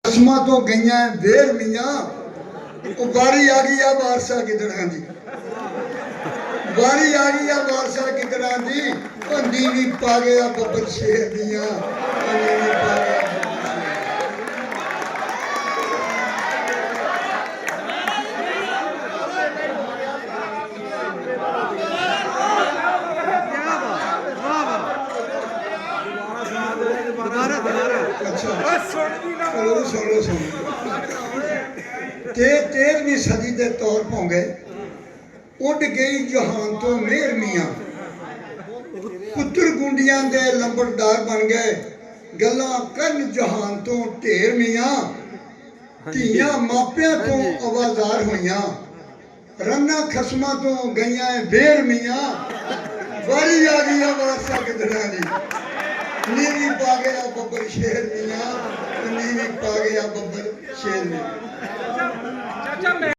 ਕਸਮਾਂ ਤੋਂ ਗਈਆਂ ਵੇਰ ਮੀਆਂ ਉਹ ਵਾਰੀ ਆ ਗਈ ਆ ਬਾਰਸ਼ਾ ਕਿਦੜਾਂ ਦੀ ਵਾਰੀ ਆ ਗਈ ਆ ਬਾਰਸ਼ਾ ਕਿਦੜਾਂ ਦੀ ਉਹ ਨੀਵੀਂ ਪਾ ਗਿਆ ਬੱਬਰ ਸ਼ੇਰ ਦੀਆਂ ਨੀਵੀਂ ਪਾ ਗਿਆ तेरहवीं सदी के तौर पौंगे उड़ गई जहान तो मेहर मियाँ पुत्र गुंडियां दे लंबड़दार बन गए गल्लां करन जहान तो ढेर मियाँ धीयां मापियां तो आवाजार होइयां रन्ना खसमां तो गईयां बेर मियाँ वारी आ गई बादशाह किदड़ां दी नीवी पा गया बब्बर शेर मियाँ नीवी पा गया बब्बर शेर मियाँ।